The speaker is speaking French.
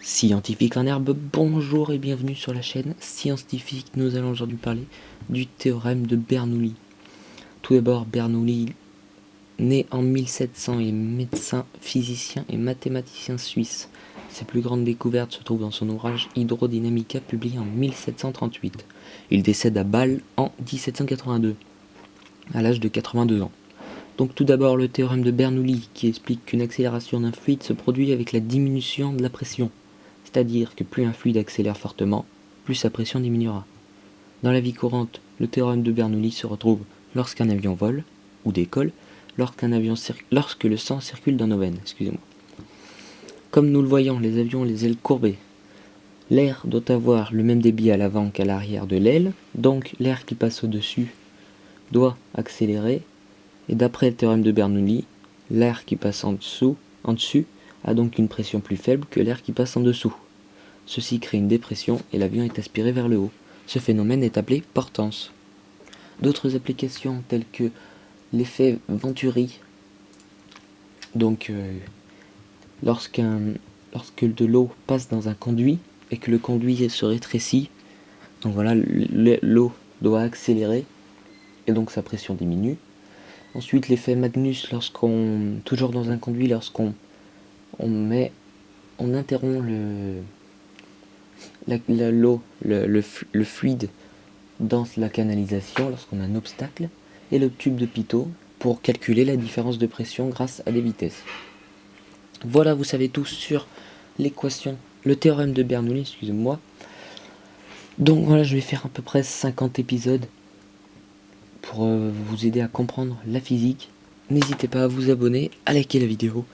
Scientifique en herbe, bonjour et bienvenue sur la chaîne Scientifique. Nous allons aujourd'hui parler du théorème de Bernoulli. Tout d'abord, Bernoulli, né en 1700, est médecin, physicien et mathématicien suisse. Ses plus grandes découvertes se trouvent dans son ouvrage Hydrodynamica, publié en 1738. Il décède à Bâle en 1782, à l'âge de 82 ans. Donc tout d'abord le théorème de Bernoulli qui explique qu'une accélération d'un fluide se produit avec la diminution de la pression. C'est-à-dire que plus un fluide accélère fortement, plus sa pression diminuera. Dans la vie courante, le théorème de Bernoulli se retrouve lorsqu'un avion vole ou décolle, lorsque le sang circule dans nos veines. Comme nous le voyons, les avions ont les ailes courbées. L'air doit avoir le même débit à l'avant qu'à l'arrière de l'aile, donc l'air qui passe au-dessus doit accélérer, et d'après le théorème de Bernoulli, l'air qui passe en dessus a donc une pression plus faible que l'air qui passe en dessous. Ceci crée une dépression et l'avion est aspiré vers le haut. Ce phénomène est appelé portance. D'autres applications telles que l'effet Venturi, donc lorsque de l'eau passe dans un conduit et que le conduit se rétrécit, donc voilà, l'eau doit accélérer et donc sa pression diminue. Ensuite l'effet Magnus, toujours dans un conduit, lorsqu'on interrompt le fluide dans la canalisation lorsqu'on a un obstacle, et le tube de Pitot pour calculer la différence de pression grâce à des vitesses. Voilà, vous savez tout sur l'équation, le théorème de Bernoulli, excusez-moi. Donc voilà, je vais faire à peu près 50 épisodes pour vous aider à comprendre la physique. N'hésitez pas à vous abonner, à liker la vidéo